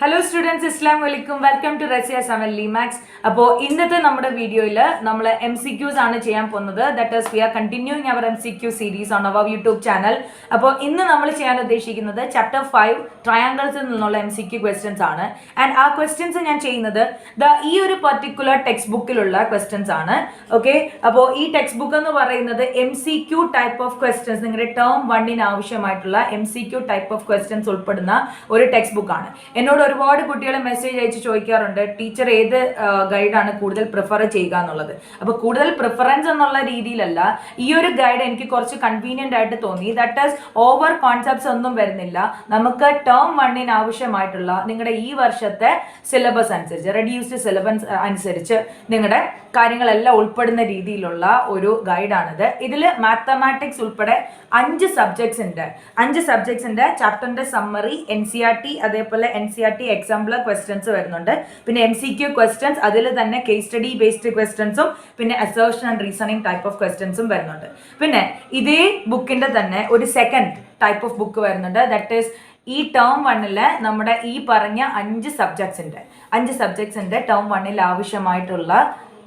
Hello students, Assalamu alaikum. Welcome to Rasia 7 Limax. അപ്പോൾ ഇന്നത്തെ നമ്മുടെ വീഡിയോയിൽ നമ്മൾ MCQs ആണ് ചെയ്യാൻ പോകുന്നത്. That is, we are continuing our MCQ series on our YouTube channel. അപ്പോൾ ഇന്ന് നമ്മൾ ചെയ്യാൻ ഉദ്ദേശിക്കുന്നത് ചാപ്റ്റർ 5 ട്രയാങ്കിൾസിൽ നിന്നുള്ള MCQ ക്വസ്റ്റ്യൻസ് ആണ്. ആൻഡ് ആ ക്വസ്റ്റ്യൻസ് ഞാൻ ചെയ്യുന്നത് ഈ ഒരു പർട്ടിക്കുലർ ടെക്സ്റ്റ് ബുക്കിലുള്ള ക്വസ്റ്റ്യൻസ് ആണ്. ഓക്കെ, അപ്പോൾ ഈ ടെക്സ്റ്റ് ബുക്ക് എന്ന് പറയുന്നത് MCQ ടൈപ്പ് ഓഫ് ക്വസ്റ്റ്യൻസ്, നിങ്ങളുടെ ടേം 1 ആവശ്യമായിട്ടുള്ള MCQ ടൈപ്പ് ഓഫ് ക്വസ്റ്റ്യൻസ് ഉൾപ്പെടുന്ന ഒരു ടെക്സ്റ്റ് ബുക്കാണ്. എന്നോട് ഒരുപാട് കുട്ടികൾ മെസ്സേജ് അയച്ച് ചോദിക്കാറുണ്ട്, ടീച്ചർ ഏത് ഗൈഡാണ് കൂടുതൽ പ്രിഫർ ചെയ്യുക എന്നുള്ളത്. അപ്പോൾ കൂടുതൽ പ്രിഫറൻസ് എന്നുള്ള രീതിയിലല്ല, ഈ ഒരു ഗൈഡ് എനിക്ക് കുറച്ച് കൺവീനിയൻ്റ് ആയിട്ട് തോന്നി. ദാറ്റ് ഈസ് ഓവർ കോൺസെപ്റ്റ്സ് ഒന്നും വരുന്നില്ല. നമുക്ക് ടേം 1 ആവശ്യമായിട്ടുള്ള നിങ്ങളുടെ ഈ വർഷത്തെ സിലബസ് അനുസരിച്ച്, റെഡ്യൂസ്ഡ് സിലബസ് അനുസരിച്ച് നിങ്ങളുടെ കാര്യങ്ങളെല്ലാം ഉൾപ്പെടുന്ന രീതിയിലുള്ള ഒരു ഗൈഡാണിത്. ഇതിൽ മാത്തമാറ്റിക്സ് ഉൾപ്പെടെ 5 സബ്ജക്ട്സ് ഉണ്ട്. ചാപ്റ്ററിന്റെ സമ്മറി, NCERT, അതേപോലെ NCERT എക്സാമ്പിൾ ക്വസ്റ്റ്യൻസ് വരുന്നുണ്ട്. പിന്നെ MCQ ക്വസ്റ്റ്യൻസ്, അതിൽ തന്നെ കേസ് സ്റ്റഡി ബേസ്ഡ് ക്വസ്റ്റ്യൻസും പിന്നെ assertion and reasoning type of ക്വസ്റ്റ്യൻസും വരുന്നുണ്ട്. പിന്നെ ഇതേ ബുക്കിന്റെ തന്നെ ഒരു സെക്കൻഡ് ടൈപ്പ് ഓഫ് ബുക്ക് വരുന്നുണ്ട്. ദാറ്റ് ഈസ് ഈ ടേം 1 നമ്മുടെ ഈ പറഞ്ഞ 5 സബ്ജക്ട്സ് ഉണ്ട്. ടേം 1 ആവശ്യമായിട്ടുള്ള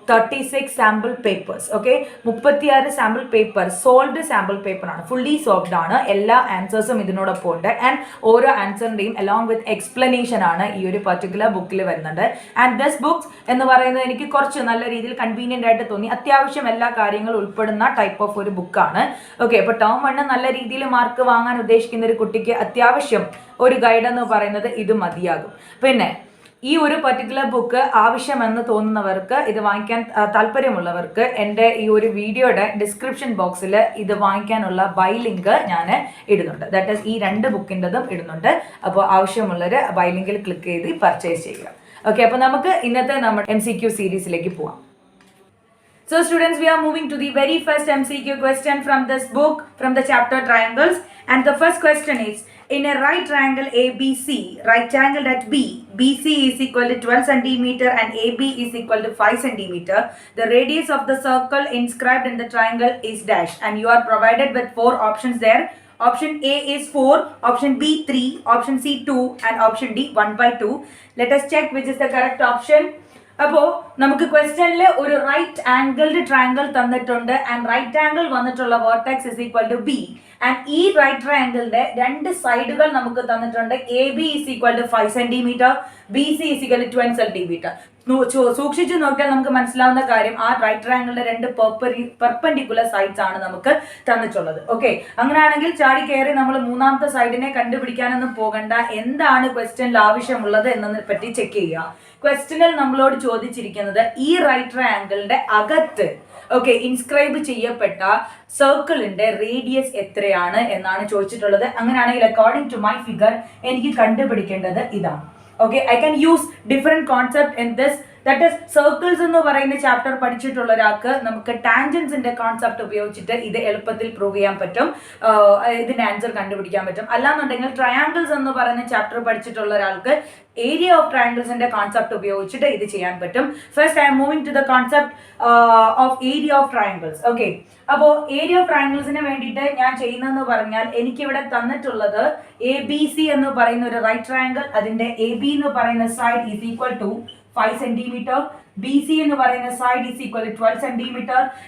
36 sample papers. Okay, 36 sample paper, solved sample paper ആണ്, ഫുള്ളി സോൾവ്ഡ് ആണ്. എല്ലാ ആൻസേഴ്സും ഇതിനോടൊപ്പം ഉണ്ട്. ആൻഡ് ഓരോ ആൻസറിന്റെയും അലോങ് വിത്ത് എക്സ്പ്ലനേഷൻ ആണ് ഈ ഒരു പർട്ടിക്കുലർ ബുക്കിൽ വരുന്നുണ്ട്. ആൻഡ് ദിസ് ബുക്സ് എന്ന് പറയുന്നത് എനിക്ക് കുറച്ച് നല്ല രീതിയിൽ കൺവീനിയന്റ് ആയിട്ട് തോന്നി. അത്യാവശ്യം എല്ലാ കാര്യങ്ങളും ഉൾപ്പെടുന്ന ടൈപ്പ് ഓഫ് ഒരു ബുക്കാണ്. ഓക്കെ, അപ്പോൾ ടേം 1 നല്ല രീതിയിൽ മാർക്ക് വാങ്ങാൻ ഉദ്ദേശിക്കുന്ന ഒരു കുട്ടിക്ക് അത്യാവശ്യം ഒരു ഗൈഡ് എന്ന് പറയുന്നത് ഇത് മതിയാകും. പിന്നെ ഈ ഒരു പർട്ടിക്കുലർ ബുക്ക് ആവശ്യമെന്ന് തോന്നുന്നവർക്ക്, ഇത് വാങ്ങിക്കാൻ താല്പര്യമുള്ളവർക്ക് എൻ്റെ ഈ ഒരു വീഡിയോയുടെ ഡിസ്ക്രിപ്ഷൻ ബോക്സിൽ ഇത് വാങ്ങിക്കാനുള്ള ബൈ ലിങ്ക് ഞാൻ ഇടുന്നുണ്ട്. ദാറ്റ് ഈസ് ഈ 2 ബുക്കിൻ്റെതും ഇടുന്നുണ്ട്. അപ്പോൾ ആവശ്യമുള്ളവർ ബൈ ലിങ്കിൽ ക്ലിക്ക് ചെയ്ത് പർച്ചേസ് ചെയ്യുക. ഓക്കെ, അപ്പോൾ നമുക്ക് ഇന്നത്തെ നമ്മുടെ MCQ സീരീസിലേക്ക് പോവാം. So students, we are moving to the very first MCQ question from this book, from the chapter triangles. And the first question is, in a right triangle ABC, right angle at B, BC is equal to 12 cm and AB is equal to 5 cm. The radius of the circle inscribed in the triangle is dash, and you are provided with 4 options there. Option A is 4, option B 3, option C 2 and option D 1/2. Let us check which is the correct option. അപ്പോൾ നമുക്ക് ക്വസ്റ്റ്യനിൽ ഒരു right angled triangle തന്നിട്ടുണ്ട്. And right angle വന്നിട്ടുള്ള vertex is equal to B. And ഈ right ട്രയാങ്കിളിന്റെ 2 സൈഡുകൾ നമുക്ക് തന്നിട്ടുണ്ട്. AB is equal to 5 cm, BC is equal to 20 cm. സൂക്ഷിച്ചു നോക്കിയാൽ നമുക്ക് മനസ്സിലാവുന്ന കാര്യം, ആ റൈറ്റ് ട്രയാങ്കിളിന്റെ 2 പെർപെൻഡിക്കുലർ സൈഡ്സ് ആണ് നമുക്ക് തന്നിട്ടുള്ളത്. ഓക്കെ, അങ്ങനെയാണെങ്കിൽ ചാടി കയറി നമ്മൾ 3ാമത്തെ സൈഡിനെ കണ്ടുപിടിക്കാനൊന്നും പോകണ്ട. എന്താണ് ക്വസ്റ്റ്യനിൽ ആവശ്യമുള്ളത് എന്നതിനെ പറ്റി ചെക്ക് ചെയ്യുക. ക്വസ്റ്റ്യനിൽ നമ്മളോട് ചോദിച്ചിരിക്കുന്നത് ഈ റൈറ്റ് ട്രയാങ്കിളിന്റെ അകത്ത് ഇൻസ്ക്രൈബ് ചെയ്യപ്പെട്ട സർക്കിളിന്റെ റേഡിയസ് എത്രയാണ് എന്നാണ് ചോദിച്ചിട്ടുള്ളത്. അങ്ങനെയാണെങ്കിൽ അക്കോർഡിംഗ് ടു മൈ ഫിഗർ എനിക്ക് കണ്ടുപിടിക്കേണ്ടത് ഇതാണ്. Okay, I can use different concept in this. That is, circles എന്ന് പറയുന്ന ചാപ്റ്റർ പഠിച്ചിട്ടുള്ള ഒരാൾക്ക് നമുക്ക് ടാൻജൻസിന്റെ കോൺസെപ്റ്റ് ഉപയോഗിച്ചിട്ട് ഇത് എളുപ്പത്തിൽ പ്രൂവ് ചെയ്യാൻ പറ്റും, ഇതിന്റെ ആൻസർ കണ്ടുപിടിക്കാൻ പറ്റും. അല്ലാന്നുണ്ടെങ്കിൽ ട്രയാങ്കിൾസ് എന്ന് പറയുന്ന ചാപ്റ്റർ പഠിച്ചിട്ടുള്ള ഒരാൾക്ക് ഏരിയ ഓഫ് ട്രയാങ്കിൾസിന്റെ കോൺസെപ്റ്റ് ഉപയോഗിച്ചിട്ട് ഇത് ചെയ്യാൻ പറ്റും. First I'm moving to the concept of area of triangles. Okay, അപ്പോൾ ഏരിയ ഓഫ് ട്രയാങ്കിൾസിന് വേണ്ടിയിട്ട് ഞാൻ ചെയ്യുന്നതെന്ന് പറഞ്ഞാൽ, എനിക്കിവിടെ തന്നിട്ടുള്ളത് ABC എന്ന് പറയുന്ന ഒരു റൈറ്റ് ട്രയാങ്കിൾ, അതിന്റെ AB എന്ന് പറയുന്ന side is equal to 5 cm, BC എന്ന് പറയുന്ന side is equal to 12 cm.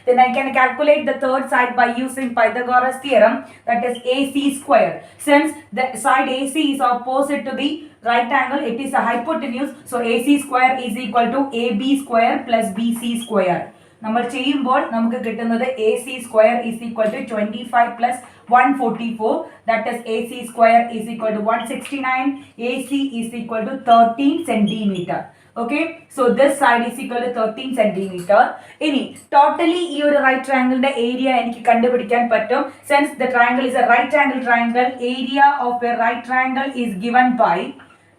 Then I can calculate the third side by using Pythagoras theorem, that is AC square. Since the side AC is opposite to the right angle, it is a hypotenuse, so AC square is equal to AB square plus BC square. നമ്മൾ ചെയ്യുമ്പോൾ നമുക്ക് കിട്ടുന്നത് AC square is equal to 25 plus 144, that is AC square is equal to 169, AC is equal to 13 cm. Okay, so this side is equal to 13 cm. ഇനി totally ഈ ഒരു right ട്രയാങ്കിളിന്റെ area എനിക്ക് കണ്ടുപിടിക്കാൻ പറ്റും. Since the triangle is a right angle triangle, area of a right triangle is given by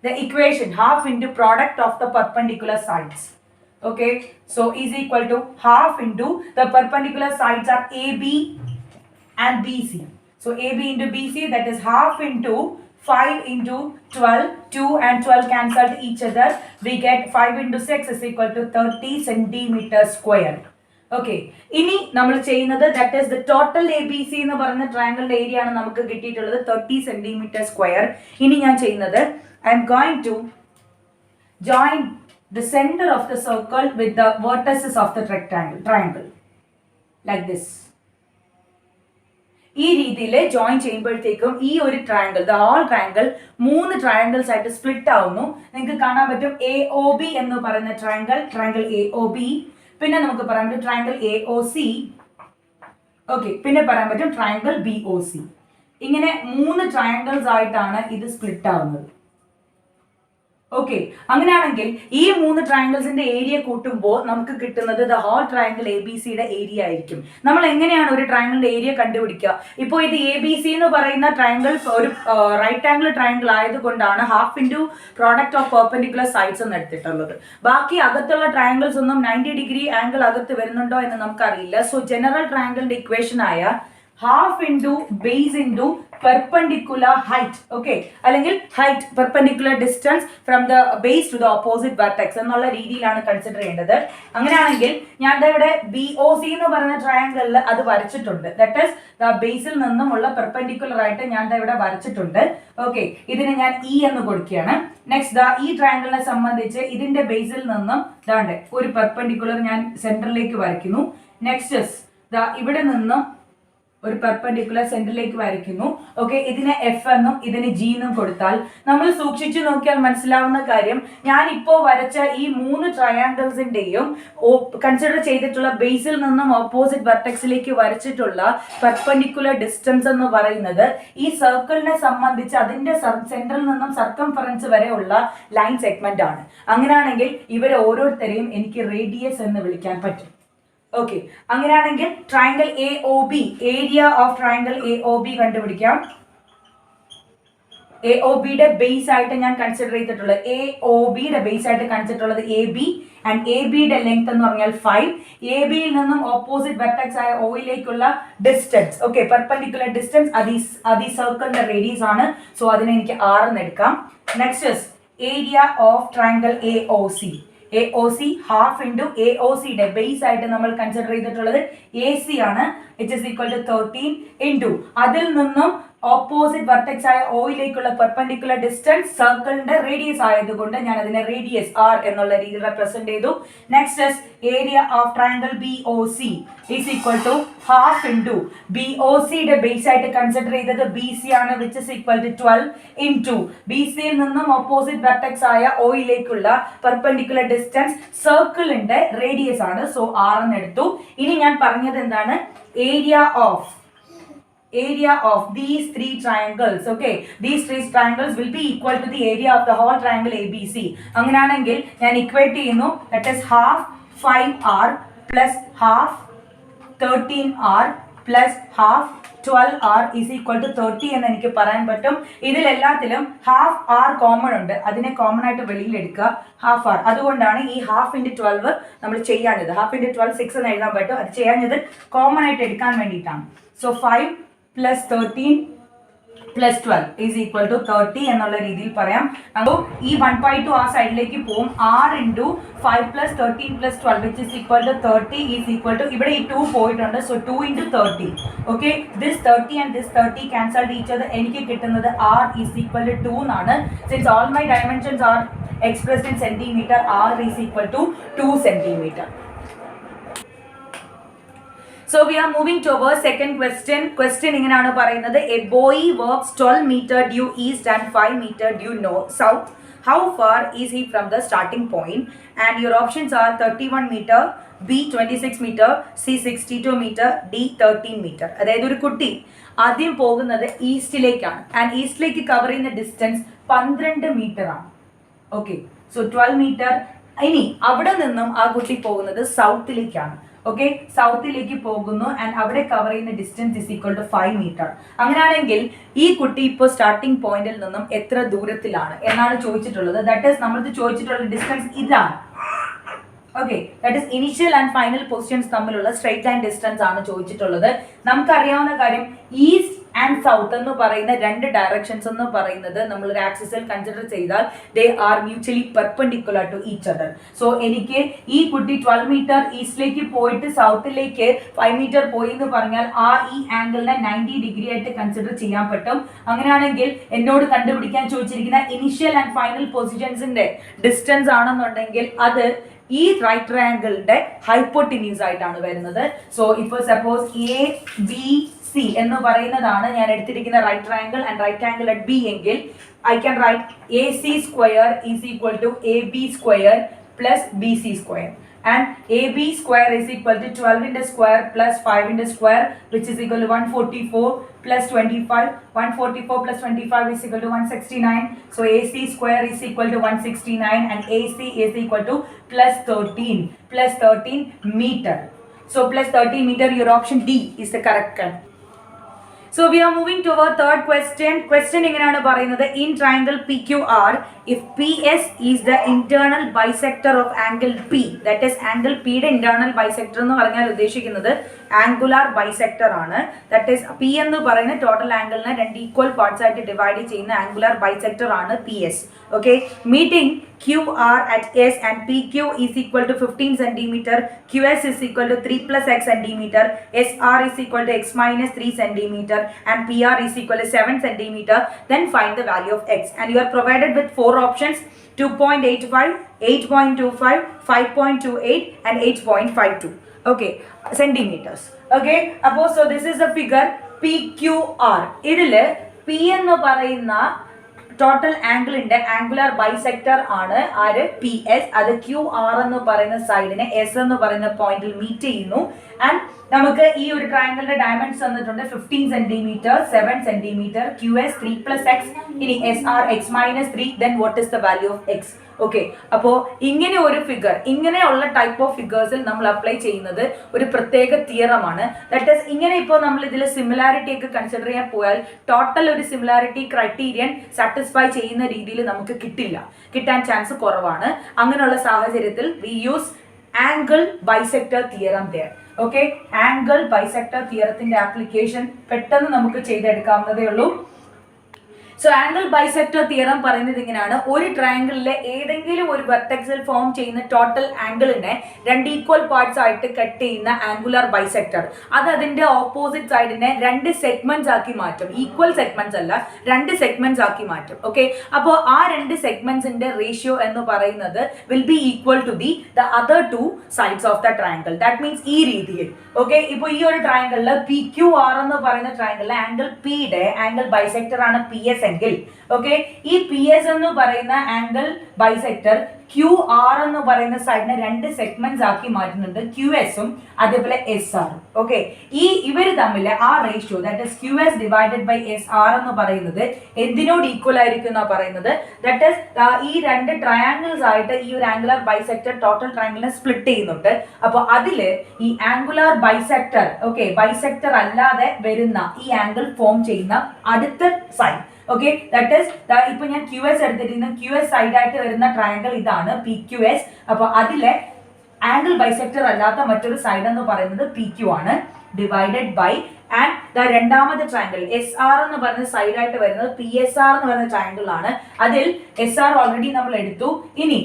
the equation half into product of the perpendicular sides. Okay, so is equal to half into the perpendicular sides are AB and BC. So AB into BC, that is half into 5 into 12, 2 and 12 cancelled each other. We get 5 into 6 is equal to 30 centimeter square. Okay, ഇനി നമ്മൾ ചെയ്യുന്നത് that is the total ABC എന്ന് പറയുന്ന ട്രയാങ്കിളിന്റെ area ആണ് നമുക്ക് കിട്ടിയിട്ടുള്ളത് 30 centimeter square. ഇനി ഞാൻ ചെയ്യുന്നത് I am going to join the center of the circle with the vertices of the triangle like this. ഈ രീതിയിൽ ജോയിൻ ചെയ്യുമ്പോഴത്തേക്കും ഈ ഒരു triangle, the whole triangle 3 triangles ആയിട്ട് സ്പ്ലിറ്റ് ആവുന്നു. നിങ്ങൾക്ക് കാണാൻ പറ്റും AOB എന്ന് പറയുന്ന ട്രയാങ്കിൾ AOB, പിന്നെ നമുക്ക് പറയാൻ പറ്റും ട്രയാങ്കിൾ AOC, ഓക്കെ, പിന്നെ പറയാൻ പറ്റും ട്രയാങ്കിൾ BOC. ഇങ്ങനെ 3 ട്രയാങ്കിൾസ് ആയിട്ടാണ് ഇത് സ്പ്ലിറ്റ് ആവുന്നത്. ഓക്കെ, അങ്ങനെയാണെങ്കിൽ ഈ 3 ട്രയാങ്കിൾസിന്റെ ഏരിയ കൂട്ടുമ്പോൾ നമുക്ക് കിട്ടുന്നത് ദ ഹോൾ ട്രയാങ്കിൾ ABCയുടെ ഏരിയ ആയിരിക്കും. നമ്മൾ എങ്ങനെയാണ് ഒരു ട്രയാങ്കിളിന്റെ ഏരിയ കണ്ടുപിടിക്കുക? ഇപ്പോൾ ഇത് ABC എന്ന് പറയുന്ന ട്രയാങ്കിൾ ഒരു റൈറ്റ് ആംഗിൾ ട്രയാങ്കിൾ ആയതുകൊണ്ടാണ് half into product of perpendicular sides എന്ന് എടുത്തിട്ടുള്ളത്. ബാക്കി അകത്തുള്ള ട്രയാങ്കിൾസ് ഒന്നും 90 ഡിഗ്രി ആംഗിൾ അകത്ത് വരുന്നുണ്ടോ എന്ന് നമുക്കറിയില്ല. സോ ജനറൽ ട്രയാങ്കിളിന്റെ ഇക്വേഷൻ ആയ half into base into perpendicular height, okay, അല്ലെങ്കിൽ height perpendicular distance from the base to the opposite vertex എന്നുള്ള രീതിയിലാണ് കൺസിഡർ ചെയ്യേണ്ടത്. അങ്ങനെയാണെങ്കിൽ ഞാൻ ഇവിടെ BOC എന്ന് പറയുന്ന ട്രയാങ്കിളിൽ അത് വരച്ചിട്ടുണ്ട്. ദാറ്റ് ഈസ് ദ ബേസിൽ നിന്നുമുള്ള പെർപെൻഡിക്കുലർ ആയിട്ട് ഞാൻ ഇവിടെ വരച്ചിട്ടുണ്ട്. ഓക്കെ, ഇതിന് ഞാൻ E എന്ന് കൊടുക്കുകയാണ്. നെക്സ്റ്റ് ഈ ട്രയാങ്കിളിനെ സംബന്ധിച്ച് ഇതിന്റെ ബേസിൽ നിന്നും ഒരു പെർപെൻഡിക്കുലർ ഞാൻ സെന്ററിലേക്ക് വരയ്ക്കുന്നു. നെക്സ്റ്റ് ഇവിടെ നിന്നും ഒരു പെർപെൻഡിക്കുലർ സെന്ററിലേക്ക് വരയ്ക്കുന്നു. ഓക്കെ, ഇതിനെ F എന്നും ഇതിന് G എന്നും കൊടുത്താൽ നമ്മൾ സൂക്ഷിച്ചു നോക്കിയാൽ മനസ്സിലാവുന്ന കാര്യം, ഞാൻ ഇപ്പോൾ വരച്ച ഈ 3 ട്രയാങ്കിൾസിന്റെയും കൺസിഡർ ചെയ്തിട്ടുള്ള ബേസിൽ നിന്നും ഓപ്പോസിറ്റ് വെർട്ടെക്സിലേക്ക് വരച്ചിട്ടുള്ള പെർപെൻഡിക്കുലർ ഡിസ്റ്റൻസ് എന്ന് പറയുന്നത് ഈ സർക്കിളിനെ സംബന്ധിച്ച് അതിന്റെ സെന്ററിൽ നിന്നും സർക്കംഫറൻസ് വരെയുള്ള ലൈൻ സെഗ്മെന്റ് ആണ്. അങ്ങനെയാണെങ്കിൽ ഇവരെ ഓരോരുത്തരെയും എനിക്ക് റേഡിയസ് എന്ന് വിളിക്കാൻ പറ്റും. ഓക്കെ, അങ്ങനെയാണെങ്കിൽ triangle AOB, area of triangle AOB കണ്ടുപിടിക്കാം. AOBയുടെ ബേസ് ആയിട്ട് ഞാൻ കൺസിഡർ ചെയ്തിട്ടുള്ളത് AOBയുടെ ബേസ് ആയിട്ട് കൺസിഡർ AB ആൻഡ് ABയുടെ ലെങ്ത് എന്ന് പറഞ്ഞാൽ 5. ABയിൽ നിന്നും ഓപ്പോസിറ്റ് വെർട്ടെക്സ് ആയ Oയിലേക്കുള്ള ഡിസ്റ്റൻസ്, ഓക്കെ, പെർപെൻഡിക്കുലർ ഡിസ്റ്റൻസ് അത് ഈ സർക്കിളിന്റെ റേഡിയസ് ആണ്. സോ അതിനെ എനിക്ക് 6 എന്ന് എടുക്കാം. Next area of triangle AOC half into AOCയുടെ ബേസ് ആയിട്ട് നമ്മൾ കൺസിഡർ ചെയ്തിട്ടുള്ളത് AC ആണ്. It is equal to 13 into അതിൽ നിന്നും ഓപ്പോസിറ്റ് വെർട്ടെക്സ് ആയ Oയിലേക്കുള്ള പെർപെൻഡിക്കുലർ ഡിസ്റ്റൻസ് സർക്കിളിന്റെ റേഡിയസ് ആയതുകൊണ്ട് ഞാൻ അതിനെ റേഡിയസ് R എന്നുള്ള രീതിയിൽ റെപ്രസെന്റ് ചെയ്തു. Next area of triangle BOC is equal to half into BOCയുടെ ബേസ് ആയിട്ട് കൺസിഡർ ചെയ്തത് BC ആണ്, which is equal to 12 into BCയിൽ നിന്നും ഓപ്പോസിറ്റ് വെർട്ടെക്സ് ആയ Oയിലേക്കുള്ള പെർപെൻഡിക്കുലർ ഡിസ്റ്റൻസ് സർക്കിളിന്റെ റേഡിയസ് ആണ്. സോ R എന്ന് എടുത്തു. ഇനി ഞാൻ പറഞ്ഞത് എന്താണ്? area of these 3 triangles, okay, these 3 triangles will be equal to the area of the whole triangle ABC. അങ്ങനെയാണെങ്കിൽ ഞാൻ ഇക്വേറ്റ് ചെയ്യുന്നു, that is half 5R plus half 13R plus half 12R is equal to 30 എന്ന് എനിക്ക് പറയാൻ പറ്റും. ഇതിലെല്ലാത്തിലും half R common ഉണ്ട്, അതിനെ common ആയിട്ട് വെളിയിൽ എടുക്കുക, ഹാഫ് R. അതുകൊണ്ടാണ് ഈ ഹാഫ് ഇൻറ്റു 12 നമ്മൾ ചെയ്യാഞ്ഞത്. ഹാഫ് ഇൻറ്റു 12 6 എന്ന് എഴുതാൻ പറ്റും. അത് ചെയ്യാഞ്ഞത് കോമൺ ആയിട്ട് എടുക്കാൻ വേണ്ടിയിട്ടാണ്. So 5 plus 13 plus 12 is equal to 30 എന്നുള്ള രീതിയിൽ പറയാം. അപ്പോൾ ഈ 1/2 ആ സൈഡിലേക്ക് പോകും. R into 5 plus 13 plus 12 which is equal to 30 is equal to, ഇവിടെ ഈ 2 പോയിട്ടുണ്ട്. So 2 into 30. Okay, this 30 and this 30 cancelled each other. എനിക്ക് കിട്ടുന്നത് R is equal to 2 എന്നാണ്. Since all my dimensions are expressed in centimeter, R is equal to 2 centimeter. So we are moving to our second question. Question ഇങ്ങനെയാണ് പറയുന്നത്, a boy walks 12 meter due east and 5 meter due south. How far is he from the starting point? And your options are 31 meter, B 26 meter, C 62 meter, D 13 meter. അതായത് ഒരു കുട്ടി ആദ്യം പോകുന്നത് ഈസ്റ്റിലേക്കാണ്. And ഈസ്റ്റിലേക്ക് cover ചെയ്യുന്ന distance 12 metre ആണ്. Okay, so 12 metre. ഇനി അവിടെ നിന്നും ആ കുട്ടി പോകുന്നത് സൗത്തിലേക്കാണ്. ഓക്കെ, സൗത്തിലേക്ക് പോകുന്നു ആൻഡ് അവിടെ കവർ ചെയ്യുന്ന distance is equal to 5 metre. അങ്ങനെയാണെങ്കിൽ ഈ കുട്ടി ഇപ്പോൾ സ്റ്റാർട്ടിംഗ് പോയിന്റിൽ നിന്നും എത്ര ദൂരത്തിലാണ് എന്നാണ് ചോദിച്ചിട്ടുള്ളത്. ദാറ്റ് ഈസ് നമ്മൾക്ക് ചോദിച്ചിട്ടുള്ള ഡിസ്റ്റൻസ് ഇതാണ്. Okay, that is initial and final positions തമ്മിലുള്ള സ്ട്രെയിറ്റ് ലൈൻ ഡിസ്റ്റൻസ് ആണ് ചോദിച്ചിട്ടുള്ളത്. നമുക്കറിയാവുന്ന കാര്യം ഈസ്റ്റ് ആൻഡ് സൗത്ത് എന്ന് പറയുന്ന രണ്ട് ഡയറക്ഷൻസ് എന്ന് പറയുന്നത് നമ്മൾ ഒരു ആക്സിസിൽ കൺസിഡർ ചെയ്താൽ they are mutually perpendicular to each other. So എനിക്ക് ഈ കുട്ടി 12 മീറ്റർ ഈസ്റ്റിലേക്ക് പോയിട്ട് സൗത്തിലേക്ക് 5 മീറ്റർ പോയി എന്ന് പറഞ്ഞാൽ ഈ ആംഗിളിനെ 90 ഡിഗ്രി ആയിട്ട് കൺസിഡർ ചെയ്യാൻ പറ്റും. അങ്ങനെയാണെങ്കിൽ എന്നോട് കണ്ടുപിടിക്കാൻ ചോദിച്ചിരിക്കുന്ന ഇനിഷ്യൽ ആൻഡ് ഫൈനൽ പൊസിഷൻസിന്റെ ഡിസ്റ്റൻസ് ആണെന്നുണ്ടെങ്കിൽ അത് ഈ റൈറ്റ് ട്രയാങ്കിളിന്റെ ഹൈപ്പോട്ടിന്യൂസ് ആയിട്ടാണ് വരുന്നത്. സോ ഇപ്പോൾ സപ്പോസ് ABC എന്ന് പറയുന്നതാണ് ഞാൻ എടുത്തിരിക്കുന്ന right triangle and right angle at B എങ്കിൽ I can write AC square is equal to AB square plus BC square. And AB square is equal to 12 into square plus 5 into square, which is equal to 144 plus 25. 144 plus 25 is equal to 169. So AC square is equal to 169 and AC is equal to plus 13 meter. So plus 13 meter, your option D is the correct one. So we are moving to our third question. Question എങ്ങനെയാണ് പറയുന്നത്? In triangle PQR, if PS is the internal bisector of angle P, that is angle P യുടെ internal bisector എന്ന് പറഞ്ഞാൽ ഉദ്ദേശിക്കുന്നത് angular bisector ആണ്. That is P എന്ന് പറയുന്ന total angle-നെ രണ്ട് equal parts ആയിട്ട് divide ചെയ്യുന്ന angular bisector ആണ് PS. Okay, meeting QR at S and PQ is equal to 15 cm, QS is equal to 3 plus x cm, SR is equal to x minus 3 cm and PR is equal to 7 cm. Then find the value of x, and you are provided with 4 options: 2.85, 8.25, 5.28 and 8.52. Okay, centimeters. Okay, so this is the figure PQR. ഇതില് P എന്ന് പറയുന്ന total ആംഗിളിന്റെ angular bisector ആണ് ആര്? PS. അത് QR എന്ന് പറയുന്ന സൈഡിനെ S എന്ന് പറയുന്ന പോയിന്റിൽ മീറ്റ് ചെയ്യുന്നു. ആൻഡ് നമുക്ക് ഈ ഒരു ട്രയാങ്കിളിന്റെ ഡയമെൻഷൻസ് തന്നിട്ടുണ്ട് 15 centimetre, 7 centimetre, QS 3 plus x, ഇനി SR x minus 3, then what is the value of x? Okay, അപ്പോൾ ഇങ്ങനെ ഒരു ഫിഗർ, ഇങ്ങനെയുള്ള ടൈപ്പ് ഓഫ് ഫിഗേഴ്സിൽ നമ്മൾ അപ്ലൈ ചെയ്യുന്നത് ഒരു പ്രത്യേക തിയറമാണ്. ദാറ്റ് ഈസ് ഇങ്ങനെ ഇപ്പോൾ നമ്മൾ ഇതിൽ സിമിലാരിറ്റി ഒക്കെ കൺസിഡർ ചെയ്യാൻ പോയാൽ ടോട്ടൽ ഒരു സിമിലാരിറ്റി ക്രൈറ്റീരിയൻ സാറ്റിസ്ഫൈ ചെയ്യുന്ന രീതിയിൽ നമുക്ക് കിട്ടാൻ ചാൻസ് കുറവാണ്. അങ്ങനെയുള്ള സാഹചര്യത്തിൽ we use angle bisector theorem there. Okay, angle bisector തിയറത്തിന്റെ ആപ്ലിക്കേഷൻ പെട്ടെന്ന് നമുക്ക് ചെയ്തെടുക്കാവുന്നതേ ഉള്ളൂ. സോ ആംഗിൾ ബൈസെക്ടർ തിയറം പറയുന്നത് ഇങ്ങനെയാണ്: ഒരു ട്രയാങ്കിളിലെ ഏതെങ്കിലും ഒരു വെർട്ടെക്സിൽ ഫോം ചെയ്യുന്ന ടോട്ടൽ ആംഗിളിനെ രണ്ട് ഈക്വൽ പാർട്സ് ആയിട്ട് കട്ട് ചെയ്യുന്ന ആംഗുലാർ ബൈസെക്ടർ അത് അതിന്റെ ഓപ്പോസിറ്റ് സൈഡിനെ രണ്ട് സെഗ്മെന്റ്സ് ആക്കി മാറ്റും. ഈക്വൽ സെഗ്മെന്റ്സ് അല്ല, രണ്ട് സെഗ്മെന്റ്സ് ആക്കി മാറ്റും. ഓക്കെ, അപ്പോൾ ആ രണ്ട് സെഗ്മെന്റ്സിന്റെ റേഷ്യോ എന്ന് പറയുന്നത് will be equal to the other two sides of the triangle. That means ഈ രീതിയിൽ. ഓക്കെ, ഇപ്പോൾ ഈ ഒരു ട്രയാങ്കിളിൽ PQR എന്ന് പറയുന്ന ട്രയാങ്കിളിൽ ആംഗിൾ Pയുടെ ആംഗിൾ ബൈസെക്ടർ ആണ് PS എങ്കിൽ, ഓക്കെ, ഈ PS എന്ന് പറയുന്ന ആംഗിൾ ബൈസെക്ടർ QR എന്ന് പറയുന്ന സൈഡിനെ രണ്ട് സെഗ്മെന്റ്സ് ആക്കി മാറ്റുന്നുണ്ട്, QSഉം അതേപോലെ SRഉം. ഓക്കെ, ഇവർ തമ്മിൽ ആ ratio that is QS divided by SR എന്ന് പറയുന്നത് എന്തിനോട് ഈക്വൽ ആയിരിക്കും എന്നാണ് പറയുന്നത്? ദാറ്റ് ഇസ് ഈ രണ്ട് ട്രയാങ്കിൾസ് ആയിട്ട് ഈ ഒരു ആംഗുലാർ ബൈസെക്ടർ ടോട്ടൽ ട്രയാങ്കിളിനെ സ്പ്ലിറ്റ് ചെയ്യുന്നുണ്ട്. അപ്പോൾ അതില് ഈ ആംഗുലാർ ബൈസെക്ടർ, ഓക്കെ, ബൈസെക്ടർ അല്ലാതെ വരുന്ന ഈ ആംഗിൾ ഫോം ചെയ്യുന്ന അടുത്ത സൈഡ്, ഓക്കെ, ദാറ്റ് ഇസ് ഇപ്പൊ ഞാൻ QS എടുത്തിരിക്കുന്ന QS സൈഡ് ആയിട്ട് വരുന്ന ട്രയാങ്കിൾ ഇതാണ് PQS. അപ്പൊ അതിലെ ആംഗിൾ ബൈസെക്ടർ അല്ലാത്ത മറ്റൊരു സൈഡ് എന്ന് പറയുന്നത് PQ ആണ്, ഡിവൈഡഡ് ബൈ ആൻഡ് രണ്ടാമത്തെ ട്രയാങ്കിൾ SR എന്ന് പറയുന്ന സൈഡ് ആയിട്ട് വരുന്നത് PSR എന്ന് പറയുന്ന ട്രയാങ്കിൾ ആണ്. അതിൽ SR ഓൾറെഡി നമ്മൾ എടുത്തു. ഇനി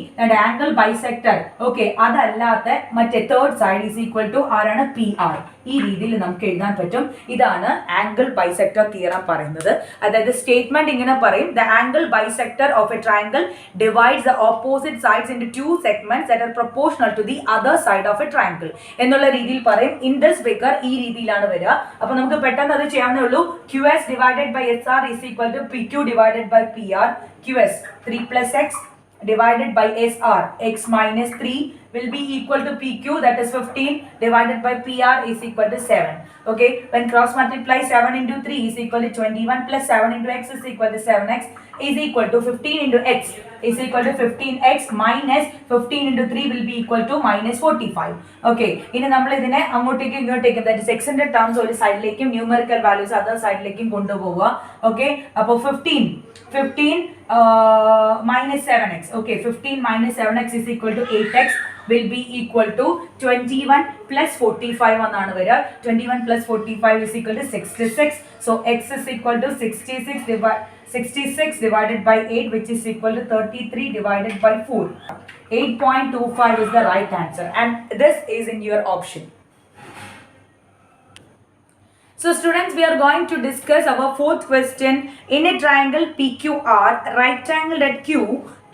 ആംഗിൾ ബൈസെക്ടർ, ഓക്കെ, അതല്ലാത്ത മറ്റേ third side is equal to ആരാണ്? PR. ഈ രീതിയിൽ നമുക്ക് എഴുതാൻ പറ്റും. ഇതാണ് ആംഗിൾ ബൈസെക്ടർ തിയറം പറയുന്നത്. അതായത് സ്റ്റേറ്റ്മെന്റ് ഇങ്ങനെ പറയും: the angle bisector of a triangle divides the opposite sides into two segments that are proportional to the other side of a triangle എന്നുള്ള രീതിയിൽ പറയും. ഇൻ ദിസ് ഫിഗർ ഈ രീതിയിലാണ് വരിക. അപ്പൊ നമുക്ക് പെട്ടെന്ന് അത് ചെയ്യാവുന്നേ ഉള്ളൂ. QS divided by SR is equal to PQ divided by PR. QS 3 plus x divided by SR x minus 3 will be equal to PQ, that is 15, divided by PR is equal to 7. Okay, when cross multiply 7 into 3 is equal to 21 plus 7 into x is equal to 7x is equal to 15 into x is equal to 15x minus 15 into 3 will be equal to minus 45. Okay, ഇനി നമ്മൾ ഇതിനെ അങ്ങോട്ടേക്കും ഇങ്ങോട്ടേക്കും that is x ന്റെ terms ഒരു സൈഡിലേക്കും numerical values other സൈഡിലേക്കും കൊണ്ടുപോവുക. Okay, അപ്പോൾ 15 minus 7x. Okay, 15 minus 7x is equal to 8x will be equal to 21 plus 45 എന്നാണ് വരിക. 21 plus 45 is equal to 66. So x is equal to 66 divided by 8, which is equal to 33 divided by 4. 8.25 is the right answer, and this is in your option. So students, we are going to discuss our fourth question. In a triangle PQR, right angle at Q,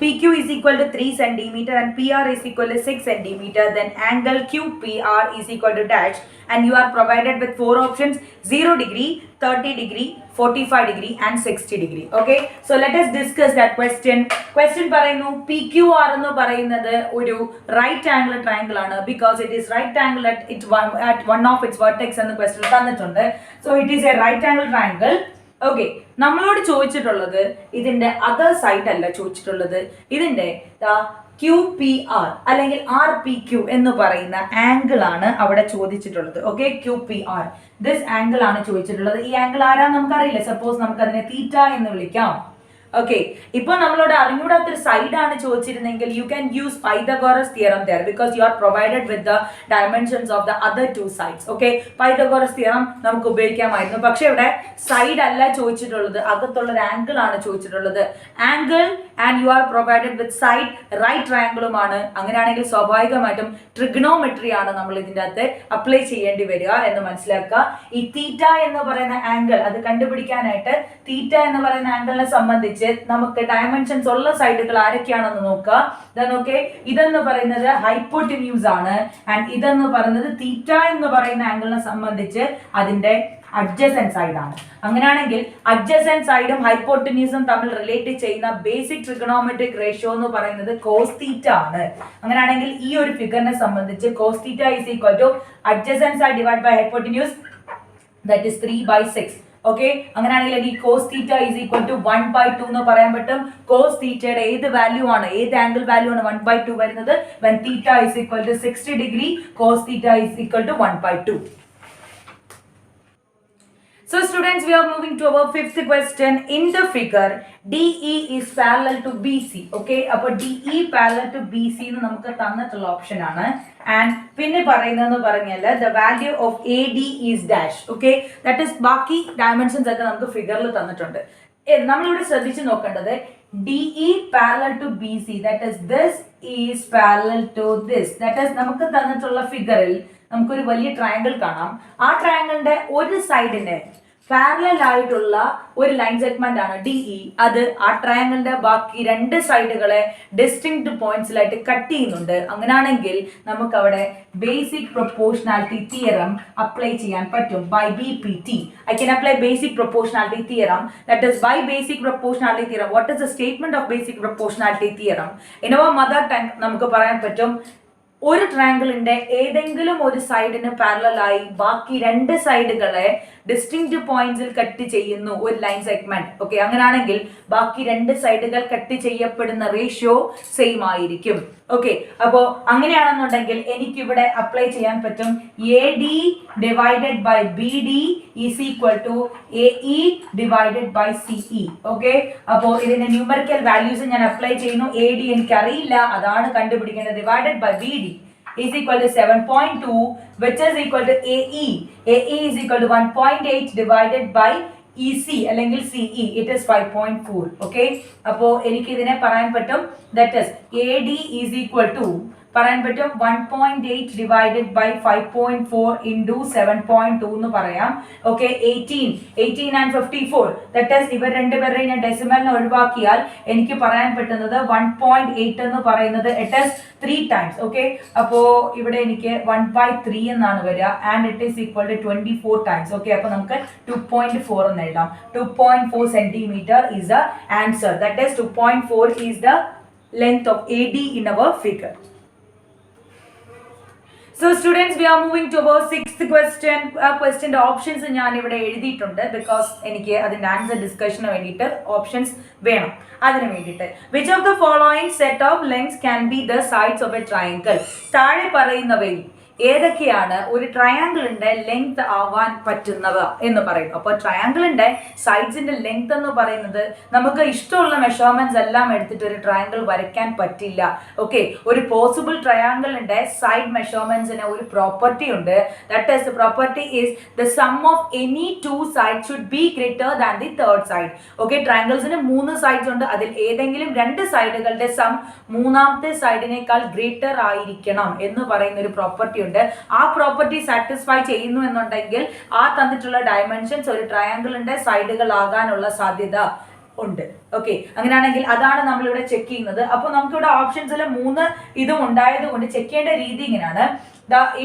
PQ is equal to 3 cm and PR is equal to 6 cm. Then angle QPR is equal to dash, and you are provided with 4 options: 0 degree, 30 degree, 45 degree and 60 degree. Okay, so let us discuss that question. Question പറയുന്നു PQR എന്ന് പറയുന്നത് ഒരു right angle triangle ആണ്, because it is right angle at one of its vertex എന്ന് question തന്നിട്ടുണ്ട്. So it is a right angle triangle. Okay, നമ്മളോട് ചോദിച്ചിട്ടുള്ളത് ഇതിന്റെ അതർ സൈഡ് അല്ല ചോദിച്ചിട്ടുള്ളത്, ഇതിന്റെ QPR അല്ലെങ്കിൽ RPQ എന്ന് പറയുന്ന ആംഗിൾ ആണ് അവിടെ ചോദിച്ചിട്ടുള്ളത്. ഓക്കെ, QPR ദിസ് ആംഗിൾ ആണ് ചോദിച്ചിട്ടുള്ളത്. ഈ ആംഗിൾ ആരാന്ന് നമുക്കറിയില്ല. സപ്പോസ് നമുക്ക് അതിനെ തീറ്റ എന്ന് വിളിക്കാം. ഓക്കെ, ഇപ്പൊ നമ്മളോട് അറിഞ്ഞൂടാത്തൊരു സൈഡ് ആണ് ചോദിച്ചിരുന്നെങ്കിൽ you can use Pythagoras theorem there, because you are provided with the dimensions of the other two sides. Okay, Pythagoras theorem നമുക്ക് ഉപയോഗിക്കാമായിരുന്നു. പക്ഷെ ഇവിടെ സൈഡ് അല്ല ചോദിച്ചിട്ടുള്ളത്, അകത്തുള്ള ഒരു ആംഗിൾ ആണ് ചോദിച്ചിട്ടുള്ളത്. Angle and you are provided with side right ട്രയാങ്കിളുമാണ്. അങ്ങനെയാണെങ്കിൽ സ്വാഭാവികമായിട്ടും ട്രിഗ്നോമെട്രി ആണ് നമ്മൾ ഇതിൻ്റെ അകത്ത് അപ്ലൈ ചെയ്യേണ്ടി വരിക എന്ന് മനസ്സിലാക്കുക. ഈ തീറ്റ എന്ന് പറയുന്ന ആംഗിൾ അത് കണ്ടുപിടിക്കാനായിട്ട് തീറ്റ എന്ന് പറയുന്ന ആംഗിളിനെ സംബന്ധിച്ച് നമുക്ക് ഡയമെൻഷൻസ് ഉള്ള സൈഡുകൾ ആരൊക്കെയാണെന്ന് നോക്കുക. ഇതെന്ന് പറയുന്നത് ഹൈപ്പോട്ടിന്യൂസ് ആണ്, ആൻഡ് ഇതെന്ന് പറയുന്നത് തീറ്റ എന്ന് പറയുന്ന ആംഗിളിനെ സംബന്ധിച്ച് അതിന്റെ അഡ്ജസന്റ് സൈഡ് ആണ്. അങ്ങനെയാണെങ്കിൽ അഡ്ജസന്റ് സൈഡും ഹൈപ്പോട്ടിന്യൂസും തമ്മിൽ റിലേറ്റ് ചെയ്യുന്ന ബേസിക് ട്രിഗണോമെട്രിക് റേഷ്യോ എന്ന് പറയുന്നത് കോസ് തീറ്റ ആണ്. അങ്ങനെയാണെങ്കിൽ ഈ ഒരു ഫിഗറിനെ സംബന്ധിച്ച് cos theta is equal to adjacent side divide by hypotenuse, that is 3/6. Okay, അങ്ങനെയാണെങ്കിൽ എനിക്ക് cos theta is equal to 1/2 എന്ന് പറയാൻ പറ്റും. കോസ് തീറ്റയുടെ ഏത് വാല്യൂ ആണ്, ഏത് ആംഗിൾ വാല്യൂ ആണ് 1/2 വരുന്നത്? when theta is equal to 60 degree, cos theta is equal to 1/2. So students, we are moving to our fifth question. In the figure, DE is parallel to BC. Okay, അപ്പോൾ DE parallel to BC എന്ന് നമുക്ക് തന്നിട്ടുള്ള option ആണ്. And പിന്നെ പറയുന്നതെന്ന് പറഞ്ഞാൽ the value of AD is dash. Okay, that is ബാക്കി dimensions ഒക്കെ നമുക്ക് ഫിഗറിൽ തന്നിട്ടുണ്ട്. നമ്മളിവിടെ ശ്രദ്ധിച്ചു നോക്കേണ്ടത് DE parallel to BC, that is this is parallel to this. That is നമുക്ക് തന്നിട്ടുള്ള ഫിഗറിൽ നമുക്കൊരു വലിയ ട്രയാങ്കിൾ കാണാം. ആ ട്രയാങ്കിളിന്റെ ഒരു സൈഡിനെ പാരലൽ ആയിട്ടുള്ള ഒരു ലൈൻ സെഗ്മെന്റ് ആണ് DE. അത് ആ ട്രയാങ്കിളിന്റെ ബാക്കി രണ്ട് സൈഡുകളെ ഡിസ്റ്റിങ്ക്ട് പോയിന്റ്സിലായിട്ട് കട്ട് ചെയ്യുന്നുണ്ട്. അങ്ങനെയാണെങ്കിൽ നമുക്ക് അവിടെ ബേസിക് പ്രൊപ്പോർഷണാലിറ്റി തിയറം അപ്ലൈ ചെയ്യാൻ പറ്റും. By BPT I can apply basic proportionality theorem. That is, by basic proportionality theorem, what is the statement of basic proportionality theorem? In our mother tongue നമുക്ക് പറയാൻ പറ്റും ഒരു ട്രയാങ്കിളിന്റെ ഏതെങ്കിലും ഒരു സൈഡിന് പാരലൽ ആയി ബാക്കി രണ്ട് സൈഡുകളെ ഡിസ്റ്റിങ്ക്ട് പോയിന്റ്സിൽ കട്ട് ചെയ്യുന്നു ഒരു ലൈൻ സെഗ്മെന്റ്. ഓക്കെ, അങ്ങനെയാണെങ്കിൽ ബാക്കി രണ്ട് സൈഡുകൾ കട്ട് ചെയ്യപ്പെടുന്ന റേഷ്യോ സെയിം ആയിരിക്കും. ഓക്കെ, അപ്പോൾ അങ്ങനെയാണെന്നുണ്ടെങ്കിൽ എനിക്കിവിടെ അപ്ലൈ ചെയ്യാൻ പറ്റും AD divided by BD is equal to AE divided by CE. Okay, അപ്പോൾ ഇതിന്റെ ന്യൂമറിക്കൽ വാല്യൂസ് ഞാൻ അപ്ലൈ ചെയ്യുന്നു. AD എനിക്കറിയില്ല, അതാണ് കണ്ടുപിടിക്കേണ്ടത്. Divided by BD is equal to 7.2, which is equal to AE. AE is equal to 1.8 divided by EC അല്ലെങ്കിൽ CE. It is 5.4. Okay, അപ്പോൾ എനിക്ക് ഇതിനെ പറയാൻ പറ്റും that is AD is equal to പറയാൻ പറ്റും 1.8 ഡിവൈഡഡ് ബൈ 5.4 ഇൻറ്റു 7.2 എന്ന് പറയാം. ഓക്കെ, 18 ആൻഡ് 54, ദാറ്റ് ഈസ് ഇവർ രണ്ടുപേരെ ഞാൻ ഡെസിമലിനെ ഒഴിവാക്കിയാൽ എനിക്ക് പറയാൻ പറ്റുന്നത് 1.8 എന്ന് പറയുന്നത് ഇറ്റ് ഈസ് 3 times. ഓക്കെ, അപ്പോൾ ഇവിടെ എനിക്ക് 1/3 എന്നാണ് വരിക, and it is equal to 24 times. Okay, അപ്പോൾ നമുക്ക് 2.4 എന്ന് എഴുതാം. 2.4 centimeter is the answer. That is 2.4 is the length of AD in our figure. So students, we are moving to our sixth question. Question options ഞാൻ ഇവിടെ എഴുതിയിട്ടുണ്ട്, because എനിക്ക് അതിന്റെ answer ഡിസ്കഷന് വേണ്ടിയിട്ട് ഓപ്ഷൻസ് വേണം. അതിന് വേണ്ടിയിട്ട് which of the following set of lengths can be the sides of a triangle? താഴെ പറയുന്നവയിൽ ഏതൊക്കെയാണ് ഒരു ട്രയാങ്കിളിന്റെ ലെങ്ത് ആവാൻ പറ്റുന്നത് എന്ന് പറയുന്നു. അപ്പോൾ ട്രയാങ്കിളിന്റെ സൈഡ്സിന്റെ ലെങ്ത് എന്ന് പറയുന്നത് നമുക്ക് ഇഷ്ടമുള്ള മെഷർമെന്റ്സ് എല്ലാം എടുത്തിട്ട് ഒരു ട്രയാങ്കിൾ വരയ്ക്കാൻ പറ്റില്ല. ഓക്കെ, ഒരു പോസിബിൾ ട്രയാങ്കിളിന്റെ സൈഡ് മെഷർമെന്റ്സിന് ഒരു പ്രോപ്പർട്ടി ഉണ്ട്. That is the property is the sum of any two side should be greater than the third side. Okay, ട്രയാങ്കിൾസിന് 3 സൈഡ്സ് ഉണ്ട്. അതിൽ ഏതെങ്കിലും 2 സൈഡുകളുടെ സം മൂന്നാമത്തെ സൈഡിനേക്കാൾ ഗ്രേറ്റർ ആയിരിക്കണം എന്ന് പറയുന്ന ഒരു പ്രോപ്പർട്ടി ഉണ്ട്. ആ പ്രോപ്പർട്ടി സാറ്റിസ്ഫൈ ചെയ്യുന്നു എന്നുണ്ടെങ്കിൽ ആ തന്നിട്ടുള്ള ഡയമെൻഷൻസ് ഒരു ട്രയാങ്കിളിന്റെ സൈഡുകൾ ആകാനുള്ള സാധ്യത ഉണ്ട്. ഓക്കെ, അങ്ങനെയാണെങ്കിൽ അതാണ് നമ്മളിവിടെ ചെക്ക് ചെയ്യുന്നത്. അപ്പോൾ നമുക്കിവിടെ ഓപ്ഷൻസിൽ 3 ഇതും ഉണ്ടായത് കൊണ്ട് ചെക്ക് ചെയ്യേണ്ട രീതി ഇങ്ങനെയാണ്.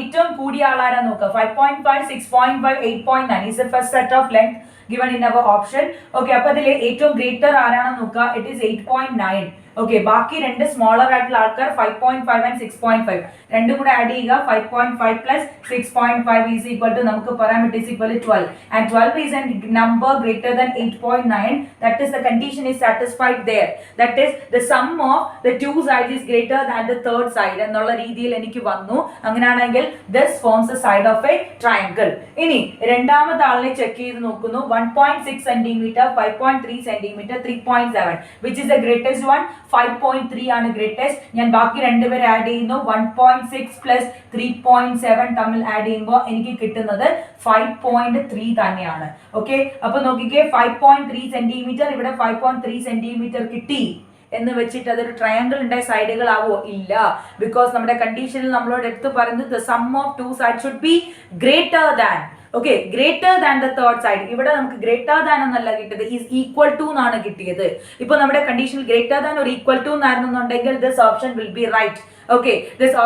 ഏറ്റവും കൂടിയ ആളാരാ നോക്കുക. 5.5, 6.5, 8.9 is the first set of length given in our option. Okay, അപ്പോൾ അതിൽ ഏറ്റവും ഗ്രേറ്റർ ആരാണെന്ന് നോക്കുക. It is 8.9. ഓക്കെ, ബാക്കി 2 സ്മോളർ ആയിട്ടുള്ള ആൾക്കാർ 5.5 ആൻഡ് 6.5 രണ്ടും കൂടെ ആഡ് ചെയ്യുക. 5.5 പ്ലസ് 6.5 ഈസ് ഈക്വൽ ടു നമുക്ക് പറയാൻ പറ്റും is equal to 12 and 12 is a number greater than 8.9. That is the condition is satisfied there. That is the sum of the two side is greater than the third side എന്നുള്ള രീതിയിൽ എനിക്ക് വന്നു. അങ്ങനെയാണെങ്കിൽ this forms the side of a triangle. ഇനി രണ്ടാമത്തെ ആളിനെ check ചെയ്ത് നോക്കുന്നു. 1.6 centimetre, 5.3 centimetre, 3.7 which is the greatest one. 5.3 ആണ് ഗ്രേറ്റസ്റ്റ്. ഞാൻ ബാക്കി രണ്ടുപേരെ ആഡ് ചെയ്യുന്നു. 1.6 പ്ലസ് 3.7 തമ്മിൽ ആഡ് ചെയ്യുമ്പോൾ എനിക്ക് കിട്ടുന്നത് 5.3 തന്നെയാണ്. ഓക്കെ, അപ്പൊ നോക്കിക്കേ, 5.3 സെന്റിമീറ്റർ, ഇവിടെ 5.3 സെന്റിമീറ്റർ കിട്ടി എന്ന് വെച്ചിട്ട് അതൊരു ട്രയാങ്കിളിന്റെ സൈഡുകളാവോ? ഇല്ല. ബിക്കോസ് നമ്മുടെ കണ്ടീഷനിൽ നമ്മളോട് എടുത്ത് പറയുന്നത് the sum of two sides should be greater than. Okay, greater than the third side. ഇവിടെ നമുക്ക് ഗ്രേറ്റർ ദാൻ എന്നല്ല കിട്ടിയത്, ഈസ് ഈക്വൽ ടു എന്നാണ് കിട്ടിയത്. ഇപ്പൊ നമ്മുടെ കണ്ടീഷനിൽ ഗ്രേറ്റർ ദാൻ ഒരു ഈക്വൽ ടു എന്നായിരുന്നുണ്ടെങ്കിൽ this option will be right. Okay, this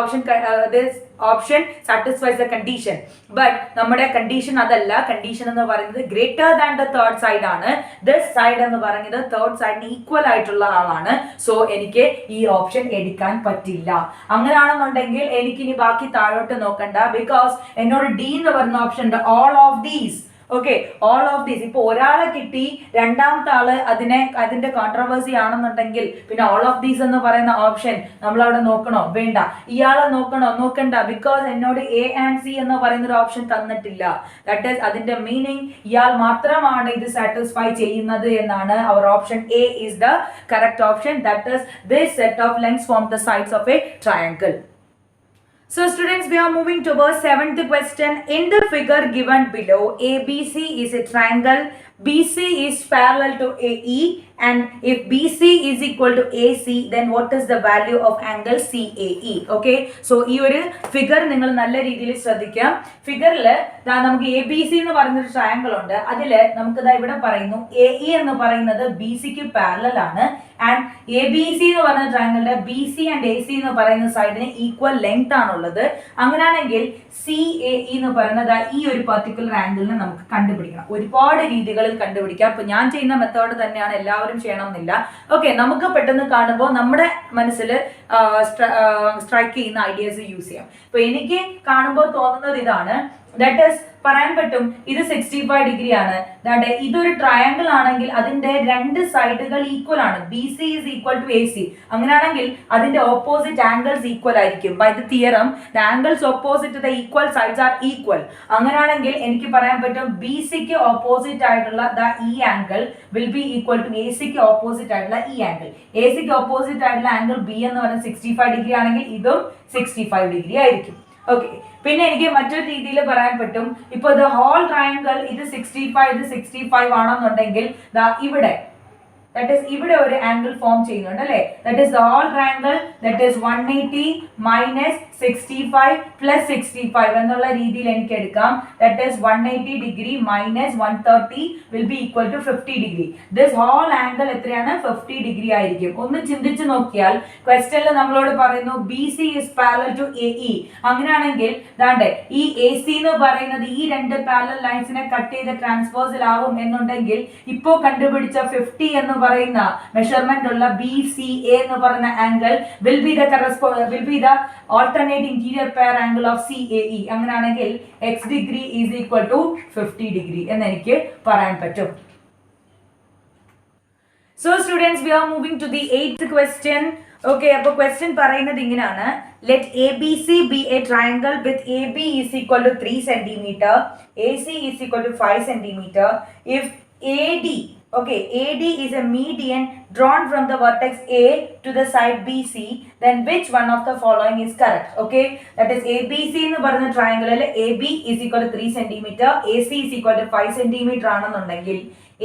option satisfies the condition. But നമ്മുടെ കണ്ടീഷൻ അതല്ല. കണ്ടീഷൻ എന്ന് പറയുന്നത് greater than the third side ആണ്. ദിസ് സൈഡ് എന്ന് പറയുന്നത് തേർഡ് സൈഡിന് ഈക്വൽ ആയിട്ടുള്ള ആളാണ്. സോ എനിക്ക് ഈ ഓപ്ഷൻ എടുക്കാൻ പറ്റില്ല. അങ്ങനെയാണെന്നുണ്ടെങ്കിൽ എനിക്കിനി ബാക്കി താഴോട്ട് നോക്കണ്ട. ബിക്കോസ് എന്നോട് ഡി എന്ന് പറയുന്ന ഓപ്ഷൻ ഉണ്ട്, all of these. Okay, all of these. ഇപ്പൊ ഒരാളെ കിട്ടി, രണ്ടാമത്തെ ആള് അതിന്റെ കോൺട്രവേഴ്സി ആണെന്നുണ്ടെങ്കിൽ പിന്നെ ഓൾ ഓഫ് ദീസ് എന്ന് പറയുന്ന ഓപ്ഷൻ നമ്മൾ അവിടെ നോക്കണോ? വേണ്ട. ഇയാളെ നോക്കണോ? നോക്കണ്ട. ബിക്കോസ് എന്നോട് എ ആൻഡ് സി എന്ന് പറയുന്ന ഒരു ഓപ്ഷൻ തന്നിട്ടില്ല. ദാറ്റ് ഈസ് അതിന്റെ മീനിങ് ഇയാൾ മാത്രമാണ് ഇത് സാറ്റിസ്ഫൈ ചെയ്യുന്നത് എന്നാണ്. അവർ option A is the correct option. That is this set of lengths form the sides of a triangle. So students, we are moving towards 7th question. In the figure given below, ABC is a triangle. BC is parallel to AE, and if BC is equal to AC, then what is the value of angle CAE? Okay, so ഈ ഒരു figure നിങ്ങൾ നല്ല രീതിയിൽ ശ്രദ്ധിക്കാം. ഫിഗറിൽ നമുക്ക് ABC എന്ന് പറയുന്നൊരു ട്രയാങ്കിൾ ഉണ്ട്. അതിൽ നമുക്ക് ഇവിടെ പറയുന്നു AE എന്ന് പറയുന്നത് BCക്ക് പാരലൽ ആണ്. ആൻഡ് ABC എന്ന് പറയുന്ന ട്രയാങ്കിളിന്റെ BC ആൻഡ് AC എന്ന് പറയുന്ന സൈഡിന് ഈക്വൽ ലെങ്ത് ആണുള്ളത്. അങ്ങനെയാണെങ്കിൽ CAE എന്ന് പറയുന്നത് ഈ ഒരു പർട്ടിക്കുലർ ആംഗിളിനെ നമുക്ക് കണ്ടുപിടിക്കണം. ഒരുപാട് രീതികളിൽ കണ്ടുപിടിക്കാം. അപ്പൊ ഞാൻ ചെയ്യുന്ന മെത്തേഡ് തന്നെയാണ് എല്ലാവരും ചെയ്യണമെന്നില്ല. ഓക്കെ, നമുക്ക് പെട്ടെന്ന് കാണുമ്പോൾ നമ്മുടെ മനസ്സിൽ സ്ട്രൈക്ക് ചെയ്യുന്ന ഐഡിയാസ് യൂസ് ചെയ്യാം. ഇപ്പൊ എനിക്ക് കാണുമ്പോൾ തോന്നുന്നത് ഇതാണ്. ദാറ്റ് ഈസ് പറയാൻ പറ്റും ഇത് 65 ഡിഗ്രി ആണ്. ഇതൊരു ട്രയാങ്കിൾ ആണെങ്കിൽ അതിന്റെ 2 സൈഡുകൾ ഈക്വൽ ആണ്. BC is equal to AC. അങ്ങനെയാണെങ്കിൽ അതിന്റെ ഓപ്പോസിറ്റ് ആംഗിൾസ് ഈക്വൽ ആയിരിക്കും. By the theorem the angles opposite the equal sides are equal. അങ്ങനെയാണെങ്കിൽ എനിക്ക് പറയാൻ പറ്റും BCക്ക് ഓപ്പോസിറ്റ് ആയിട്ടുള്ള ഈ angle will be equal to ACക്ക് ഓപ്പോസിറ്റ് ആയിട്ടുള്ള ഈ ആംഗിൾ. ACക്ക് ഓപ്പോസിറ്റ് ആയിട്ടുള്ള ആംഗിൾ B എന്ന് പറയുന്നത് 65 ഡിഗ്രി ആണെങ്കിൽ ഇതും 65 ഡിഗ്രി ആയിരിക്കും. ഓക്കെ, പിന്നെ എനിക്ക് മറ്റൊരു രീതിയിൽ പറയാൻ പറ്റും. ഇപ്പൊ ഇത് ഹോൾ ട്രയാങ്കിൾ ഇത് 65 ഇത് 65 ആണെന്നുണ്ടെങ്കിൽ ഇവിടെ that is ഇവിടെ ഒരു ആംഗിൾ ഫോം ചെയ്യുന്നുണ്ട് അല്ലേ. that is the whole triangle, that is 180 minus 65 plus 65 എന്നുള്ള രീതിയിൽ എനിക്ക് എടുക്കാം. that is 180 degree minus 130 will be equal to 50 degree. this whole angle എത്രയാണ്? 50 degree ആയിരിക്കും. ഒന്ന് ചിന്തിച്ചു നോക്കിയാൽ ക്വസ്റ്റ്യനിൽ നമ്മളോട് പറയുന്നു BC is parallel to AE. അങ്ങനെയാണെങ്കിൽ ദാണ്ടെ ഈ AC എന്ന് പറയുന്നത് ഈ 2 പാരലൽ ലൈൻസിനെ കട്ട് ചെയ്ത് ട്രാൻസ്വേഴ്സൽ ആവും എന്നുണ്ടെങ്കിൽ ഇപ്പോ കണ്ടുപിടിച്ച 50 എന്ന് പറയുന്ന മെഷർമെന്റ് ഉള്ള BCA എന്ന് പറയുന്ന angle will be the alternate interior pair angle of CAE. അങ്ങനെയാണെങ്കിൽ x degree is equal to 50 degree എന്ന് എനിക്ക് പറയാൻ പറ്റും. So students, we are moving to the 8th question. Okay, അപ്പോൾ ക്വസ്റ്റ്യൻ പറയുന്നത് ഇങ്ങനെയാണ്. Let ABC be a triangle with AB is equal to 3 centimeter, AC is equal to 5 centimeter. If AD, okay, AD is a median drawn from the vertex A to the side BC, then which one of the following is correct? Okay, that is ABC എന്ന് പറയുന്ന ട്രയാങ്കിളിൽ AB is equal to 3 centimeter, AC is equal to 5 centimeter ആണെന്നുണ്ടെങ്കിൽ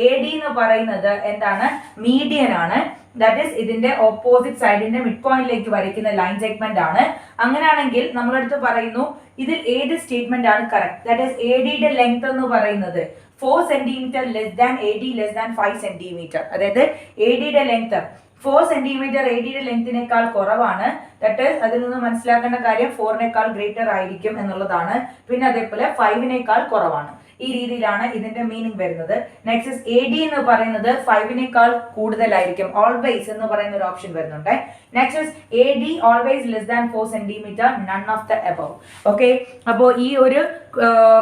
AD എന്ന് പറയുന്നത് എന്താണ്? Median ആണ്. That is ഇതിന്റെ opposite സൈഡിന്റെ mid പോയിന്റിലേക്ക് വരയ്ക്കുന്ന ലൈൻ സെഗ്മെന്റ് ആണ്. അങ്ങനെയാണെങ്കിൽ നമ്മളടുത്ത് പറയുന്നു ഇതിൽ ഏത് സ്റ്റേറ്റ്മെന്റ് ആണ് കറക്റ്റ്? ദാറ്റ് ഈസ് എ ഡിയുടെ ലെങ്ത് എന്ന് പറയുന്നത് 4 centimetre less than A D less than 5 centimetre. അതായത് എ ഡിയുടെ ലെങ്ത് 4 സെന്റിമീറ്റർ എ ഡിയുടെ ലെങ്തിനേക്കാൾ കുറവാണ്. ദാറ്റ് ഈസ് അതിൽ നിന്ന് മനസ്സിലാക്കേണ്ട കാര്യം 4നേക്കാൾ ഗ്രേറ്റർ ആയിരിക്കും എന്നുള്ളതാണ്. പിന്നെ അതേപോലെ 5നേക്കാൾ കുറവാണ്. ഈ രീതിയിലാണ് ഇതിന്റെ മീനിങ് വരുന്നത്. നെക്സ്റ്റ് എ ഡി എന്ന് പറയുന്നത് 5നേക്കാൾ കൂടുതലായിരിക്കും. ഓൾവേസ് എന്ന് പറയുന്ന ഒരു ഓപ്ഷൻ വരുന്നുണ്ട്. Next A D always less than 4 centimetre, none of the above. Okay, അപ്പോൾ ഈ ഒരു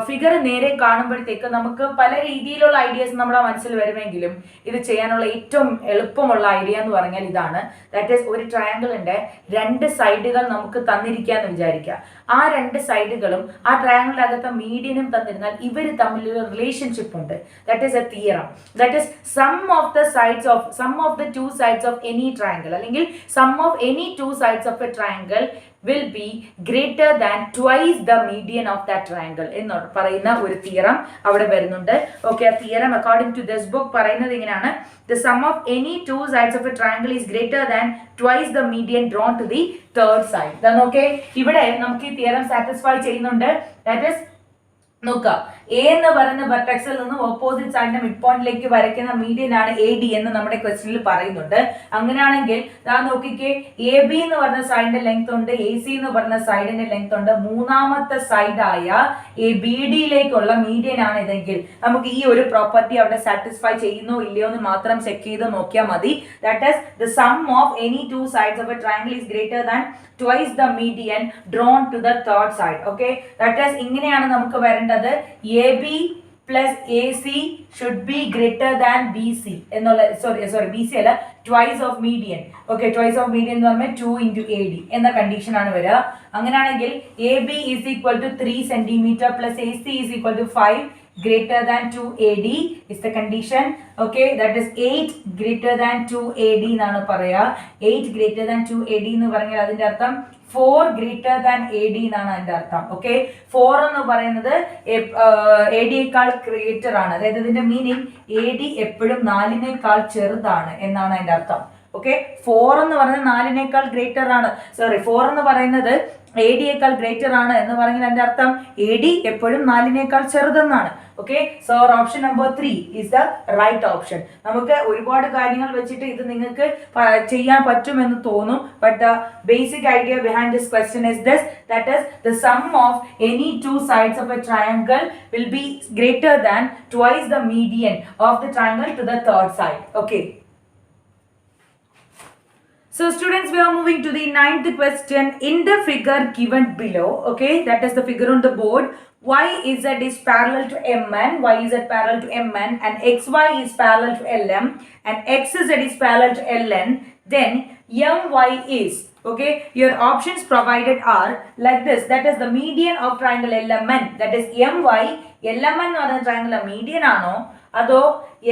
ഫിഗർ നേരെ കാണുമ്പോഴത്തേക്ക് നമുക്ക് പല രീതിയിലുള്ള ഐഡിയാസ് നമ്മുടെ മനസ്സിൽ വരുമെങ്കിലും ഇത് ചെയ്യാനുള്ള ഏറ്റവും എളുപ്പമുള്ള ഐഡിയ എന്ന് പറഞ്ഞാൽ ഇതാണ്. ദാറ്റ് ഈസ് ഒരു ട്രയാങ്കിളിന്റെ 2 സൈഡുകൾ നമുക്ക് തന്നിരിക്കാന്ന് വിചാരിക്കുക. ആ 2 സൈഡുകളും ആ ട്രയാങ്കിളിന്റെ അകത്തെ മീഡിയനും തന്നിരുന്നാൽ ഇവർ തമ്മിലൊരു റിലേഷൻഷിപ്പ് ഉണ്ട്. That is a theorem. That is sum of the 2 sides of any triangle അല്ലെങ്കിൽ sum of any 2 sides of a triangle will be greater than twice the median of that triangle എന്ന് പറയുന്ന ഒരു theorem അവിടെ വരുന്നുണ്ട്. Okay, ആ theorem according to this book പറയുന്നത് ഇങ്ങനെയാണ്. The sum of any 2 sides of a triangle is greater than twice the median drawn to the third side. Then okay, ഇവിടെ നമുക്ക് ഈ തിയറം സാറ്റിസ്ഫൈ ചെയ്യുന്നുണ്ട്. That is നോക്കുക, A എന്ന് പറയുന്ന വെർട്ടെക്സിൽ നിന്നും ഓപ്പോസിറ്റ് സൈഡിന്റെ മിഡ് പോയിന്റിലേക്ക് വരയ്ക്കുന്ന മീഡിയൻ ആണ് എ ഡി എന്ന് നമ്മുടെ ക്വസ്റ്റ്യനിൽ പറയുന്നുണ്ട്. അങ്ങനെയാണെങ്കിൽ നോക്കിക്കേ, എ ബി എന്ന് പറഞ്ഞ സൈഡിന്റെ ലെങ്ത് ഉണ്ട്, എ സി എന്ന് പറഞ്ഞ സൈഡിന്റെ ലെങ്ത് ഉണ്ട്. മൂന്നാമത്തെ സൈഡായ എ ബി ഡിയിലേക്കുള്ള മീഡിയൻ ആണ് ഇതെങ്കിൽ നമുക്ക് ഈ ഒരു പ്രോപ്പർട്ടി അവിടെ സാറ്റിസ്ഫൈ ചെയ്യുന്നോ ഇല്ലയോ എന്ന് മാത്രം ചെക്ക് ചെയ്ത് നോക്കിയാൽ മതി. That is the sum of any 2 sides of a triangle is greater than twice the median drawn to the third side. Okay, that is ഇങ്ങനെയാണ് നമുക്ക് വരേണ്ടത്. AB plus AC should be greater than BC എന്നുള്ള sorry BC അല്ല, twice of median. Okay, twice of median എന്ന് പറഞ്ഞാൽ 2 into AD എന്ന condition ആണ് വരിക. അങ്ങനെയാണെങ്കിൽ AB is equal to 3 centimeter plus AC is equal to 5 greater than 2 AD is the condition. Okay, that is 8 greater than 2 AD എന്നാണ് പറയാ. 8 greater than 2 AD എന്ന് പറഞ്ഞാൽ അതിന്റെ അർത്ഥം 4 greater than AD എന്നാണ് അതിന്റെ അർത്ഥം. ഓക്കെ, 4 എന്ന് പറയുന്നത് AD-യേക്കാൾ ഗ്രേറ്റർ ആണ്. അതായത് ഇതിന്റെ മീനിങ് AD എപ്പോഴും 4നേക്കാൾ ചെറുതാണ് എന്നാണ് അതിന്റെ അർത്ഥം. ഓക്കെ, 4 എന്ന് പറയുന്നത് 4നേക്കാൾ ഗ്രേറ്റർ ആണ്. 4 എന്ന് പറയുന്നത് AD-യേക്കാൾ ഗ്രേറ്റർ ആണ് എന്ന് പറഞ്ഞാൽ അതിന്റെ അർത്ഥം AD എപ്പോഴും 4നേക്കാൾ ചെറുതെന്നാണ്. Okay, so option number 3 is the right option. നമുക്ക് ഒരുപാട് കാര്യങ്ങൾ വെച്ചിട്ട് ഇത് നിങ്ങൾക്ക് ചെയ്യാൻ പറ്റുമെന്ന് തോന്നും. But the basic idea behind this question is this, that is the sum of any 2 sides of a triangle will be greater than twice the median of the triangle to the third side. Okay. So students, we are moving to the 9th question. In the figure given below, okay, that is the figure on the board, YZ is parallel to MN, YZ parallel to MN, and XY is parallel to LM, and XZ is parallel to LN, then MY is, okay, your options provided are like this. That is the median of triangle LMN, that is MY. LMN എന്ന് പറയുന്ന triangle median ആണോ, അതോ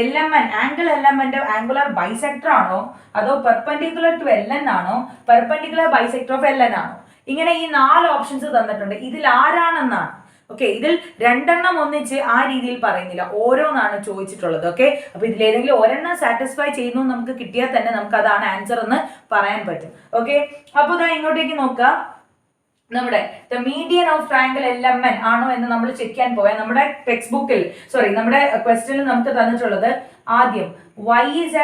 LMN angle LMNന്റെ angular bisector ആണോ, അതോ perpendicular to LN ആണോ, perpendicular bisector of LN ആണോ? ഇങ്ങനെ ഈ 4 ഓപ്ഷൻസ് തന്നിട്ടുണ്ട്. ഇതിൽ ആരാണെന്നാണ്. ഓക്കെ, ഇതിൽ 2 എണ്ണം ഒന്നിച്ച് ആ രീതിയിൽ പറയുന്നില്ല, ഓരോന്നാണ് ചോദിച്ചിട്ടുള്ളത്. ഓക്കെ, അപ്പൊ ഇതിലേതെങ്കിലും ഒരെണ്ണം സാറ്റിസ്ഫൈ ചെയ്യുന്നു നമുക്ക് കിട്ടിയാൽ തന്നെ നമുക്ക് അതാണ് ആൻസർ എന്ന് പറയാൻ പറ്റും. ഓക്കെ, അപ്പോൾ ഇതാ ഇങ്ങോട്ടേക്ക് നോക്കുക. നമ്മുടെ the median of triangle LMN ആണോ എന്ന് നമ്മൾ ചെക്ക് ചെയ്യാൻ പോയാൽ നമ്മുടെ ടെക്സ്റ്റ് ബുക്കിൽ നമ്മുടെ ക്വസ്റ്റ്യനിൽ നമുക്ക് തന്നിട്ടുള്ളത് ആദ്യം YZ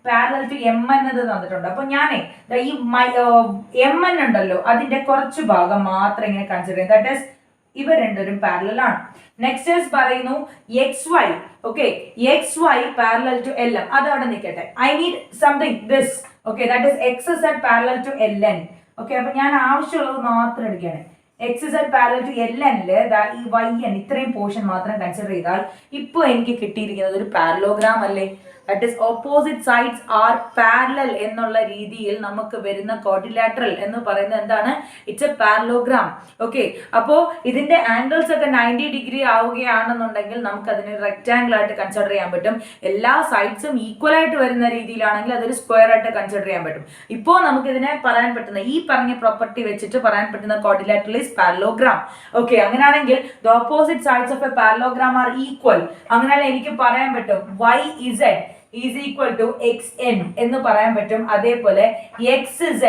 പാരലൽ ടു MN എന്നത് തന്നിട്ടുണ്ട്. അപ്പൊ ഞാനേ ഈ MN ഉണ്ടല്ലോ അതിന്റെ കുറച്ച് ഭാഗം മാത്രം ഇങ്ങനെ കൺസിഡർ ചെയ്യും. ദാറ്റ് ഈസ് ഇവ രണ്ടുപേരും പാരലൽ ആണ്. നെക്സ്റ്റ് പറയുന്നു XY. Okay, XY parallel to LM. അത് അവിടെ നിൽക്കട്ടെ. I need something this. Okay, that is XZ parallel to LN. Okay, അപ്പൊ ഞാൻ ആവശ്യമുള്ളത് മാത്രം എടുക്കുകയാണ്. XZ പാരലൽ ടു LN-ല് ഈ YN ഇത്രയും പോർഷൻ മാത്രം കൺസിഡർ ചെയ്താൽ ഇപ്പൊ എനിക്ക് കിട്ടിയിരിക്കുന്നത് ഒരു പാരലോഗ്രാം അല്ലേ? That is opposite sides are parallel എന്നുള്ള രീതിയിൽ നമുക്ക് വരുന്ന ക്വാഡ്രിലാറ്ററൽ എന്ന് പറയുന്നത് എന്താണ്? It's A parallelogram. ഓക്കെ, അപ്പോൾ ഇതിന്റെ ആംഗിൾസ് ഒക്കെ 90 ഡിഗ്രി ആവുകയാണെന്നുണ്ടെങ്കിൽ നമുക്ക് അതിനെ റെക്ടാംഗിൾ ആയിട്ട് കൺസിഡർ ചെയ്യാൻ പറ്റും. എല്ലാ സൈഡ്സും ഈക്വൽ ആയിട്ട് വരുന്ന രീതിയിലാണെങ്കിൽ അതൊരു സ്ക്വയർ ആയിട്ട് കൺസിഡർ ചെയ്യാൻ പറ്റും. ഇപ്പോൾ നമുക്ക് ഇതിനെ പറയാൻ പറ്റുന്ന ഈ പറഞ്ഞ പ്രോപ്പർട്ടി വെച്ചിട്ട് പറയാൻ പറ്റുന്ന ക്വാഡ്രിലാറ്ററൽ ഈസ് പാരലോഗ്രാം. ഓക്കെ, അങ്ങനെയാണെങ്കിൽ the opposite sides of a parallelogram are equal. അങ്ങനെയാണെങ്കിൽ എനിക്ക് പറയാൻ പറ്റും YZ is equal to XN എന്ന് പറയാൻ പറ്റും. അതേപോലെ XZ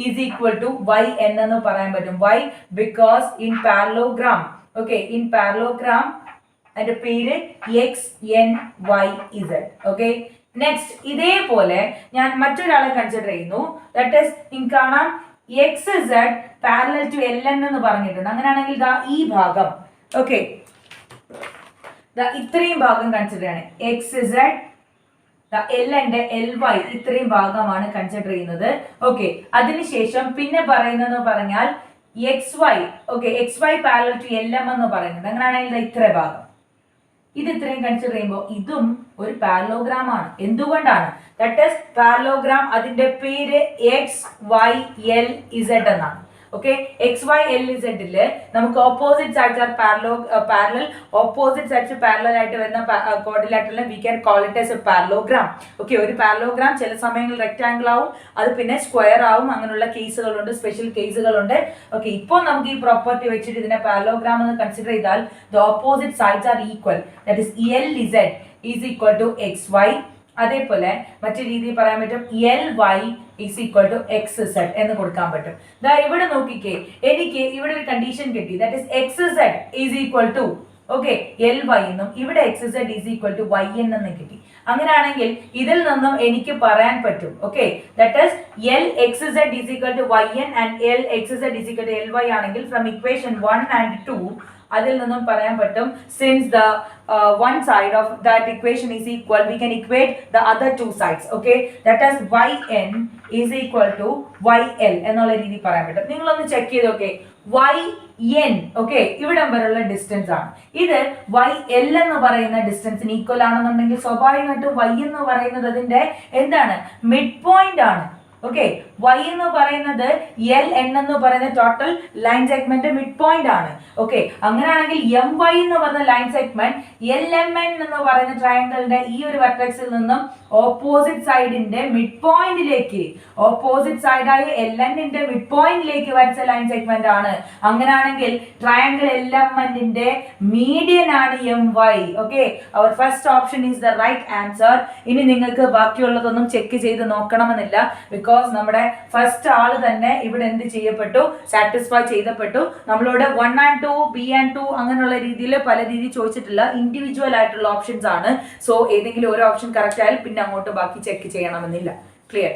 is equal to YN എന്ന് പറയാൻ പറ്റും. Why? Because in parallelogram, okay, in parallelogram അതിന്റെ പേര് XNYZ. ഓക്കെ, നെക്സ്റ്റ് ഇതേപോലെ ഞാൻ മറ്റൊരാളെ കൺസിഡർ ചെയ്യുന്നു. ദാറ്റ് ഈസ് നിങ്ങൾക്ക് കാണാം XZ പാരലൽ ടു LN എന്ന് പറഞ്ഞിട്ടുണ്ട്. അങ്ങനെയാണെങ്കിൽ ദാ ഈ ഭാഗം, ഓക്കെ, ഇത്രയും ഭാഗം കൺസിഡർ ചെയ്യണേ. XZ Lന്റെ LY ഇത്രയും ഭാഗമാണ് കൺസിഡർ ചെയ്യുന്നത്. ഓക്കെ, അതിനുശേഷം പിന്നെ പറയുന്നത് പറഞ്ഞാൽ XY, okay, XY parallel to LM എന്ന് പറയുന്നത്. അങ്ങനെയാണെങ്കിൽ ഇത്ര ഭാഗം ഇത് ഇത്രയും കൺസിഡർ ചെയ്യുമ്പോൾ ഇതും ഒരു പാരലോഗ്രാം ആണ്. എന്തുകൊണ്ടാണ്? ദാറ്റ് ഈസ് പാരലോഗ്രാം, അതിന്റെ പേര് XYLZ എന്നാണ്. ഓക്കെ, XYLZ നമുക്ക് opposite sides are parallel, opposite sides parallel ആയിട്ട് വരുന്ന ക്വാഡ്രിലാറ്ററലിനെ we can call it as a parallelogram. Okay, ഒരു പാരലോഗ്രാം ചില സമയങ്ങളിൽ റെക്ടാംഗിൾ ആവും, അത് പിന്നെ സ്ക്വയർ ആവും. അങ്ങനെയുള്ള കേസുകളുണ്ട്, സ്പെഷ്യൽ കേസുകളുണ്ട്. ഓക്കെ, ഇപ്പോൾ നമുക്ക് ഈ പ്രോപ്പർട്ടി വെച്ചിട്ട് ഇതിനെ പാരലോഗ്രാം എന്ന് കൺസിഡർ ചെയ്താൽ the opposite sides are equal. That is LZ is equal to XY. അതേപോലെ മറ്റു രീതിയിൽ പറയാൻ പറ്റും LY is equal to XZ എന്ന് കൊടുക്കാൻ പറ്റും. ദാ ഇവിടെ നോക്കിക്കേ, എനിക്ക് ഇവിടെ ഒരു കണ്ടീഷൻ കിട്ടി. That is XZ is equal to, okay, LY എന്നും ഇവിടെ XZ is equal to YN എന്ന് കിട്ടി. അങ്ങനെയാണെങ്കിൽ ഇതിൽ നിന്നും എനിക്ക് പറയാൻ പറ്റും, okay, that is LXZ is equal to YN and LXZ is equal to LY ആണെങ്കിൽ ഫ്രം ഇക്വേഷൻ 1 and 2 അതിൽ നിന്നും പറയാൻ പറ്റും since the one side of that equation is equal, we can equate the other two sides. Okay, that is YN is equal to YL എന്നുള്ള രീതി പറയാൻ പറ്റും. നിങ്ങളൊന്ന് ചെക്ക് ചെയ്ത് നോക്കേ, YN, ഓക്കെ, ഇവിടം വരെയുള്ള ഡിസ്റ്റൻസ് ആണ്. ഇത് YL എന്ന് പറയുന്ന ഡിസ്റ്റൻസിന് ഈക്വൽ ആണെന്നുണ്ടെങ്കിൽ സ്വാഭാവികമായിട്ടും Y എന്ന് പറയുന്നത് അതിന്റെ എന്താണ്? മിഡ് പോയിന്റ് ആണ്. ഓക്കെ, Y എന്ന് പറയുന്നത് LN എന്ന് പറയുന്ന total line segment mid point ആണ്. ഓക്കെ, അങ്ങനെയാണെങ്കിൽ MY എന്ന് പറയുന്ന ലൈൻ സെഗ്മെന്റ് LMN എന്ന് പറയുന്ന ട്രയാങ്കിളിന്റെ ഈ ഒരു വെർട്ടെക്സിൽ നിന്നും ഓപ്പോസിറ്റ് സൈഡിന്റെ മിഡ് പോയിന്റിലേക്ക്, ഓപ്പോസിറ്റ് സൈഡായ LNന്റെ മിഡ് പോയിന്റിലേക്ക് വരച്ച ലൈൻ സെഗ്മെന്റ് ആണ്. അങ്ങനെയാണെങ്കിൽ ട്രയാങ്കിൾ LMNന്റെ മീഡിയൻ ആണ് MY. ഓക്കെ, അവർ first option is the right answer. ഇനി നിങ്ങൾക്ക് ബാക്കിയുള്ളതൊന്നും ചെക്ക് ചെയ്ത് നോക്കണമെന്നില്ല, ബിക്കോസ് നമ്മുടെ ഫസ്റ്റ് ആള് തന്നെ ഇവിടെ എന്ത് ചെയ്യപ്പെട്ടു? സാറ്റിസ്ഫൈ ചെയ്യപ്പെട്ടു. നമ്മളോട് 1 and 2, B and 2 അങ്ങനെയുള്ള രീതിയിൽ പല രീതിയിൽ ചോദിച്ചിട്ടില്ല. ഇൻഡിവിജ്വൽ ആയിട്ടുള്ള ഓപ്ഷൻസ് ആണ്. സോ ഏതെങ്കിലും ഒരു ഓപ്ഷൻ കറക്റ്റ് ആയാൽ പിന്നെ അങ്ങോട്ട് ബാക്കി ചെക്ക് ചെയ്യണമെന്നില്ല. ക്ലിയർ?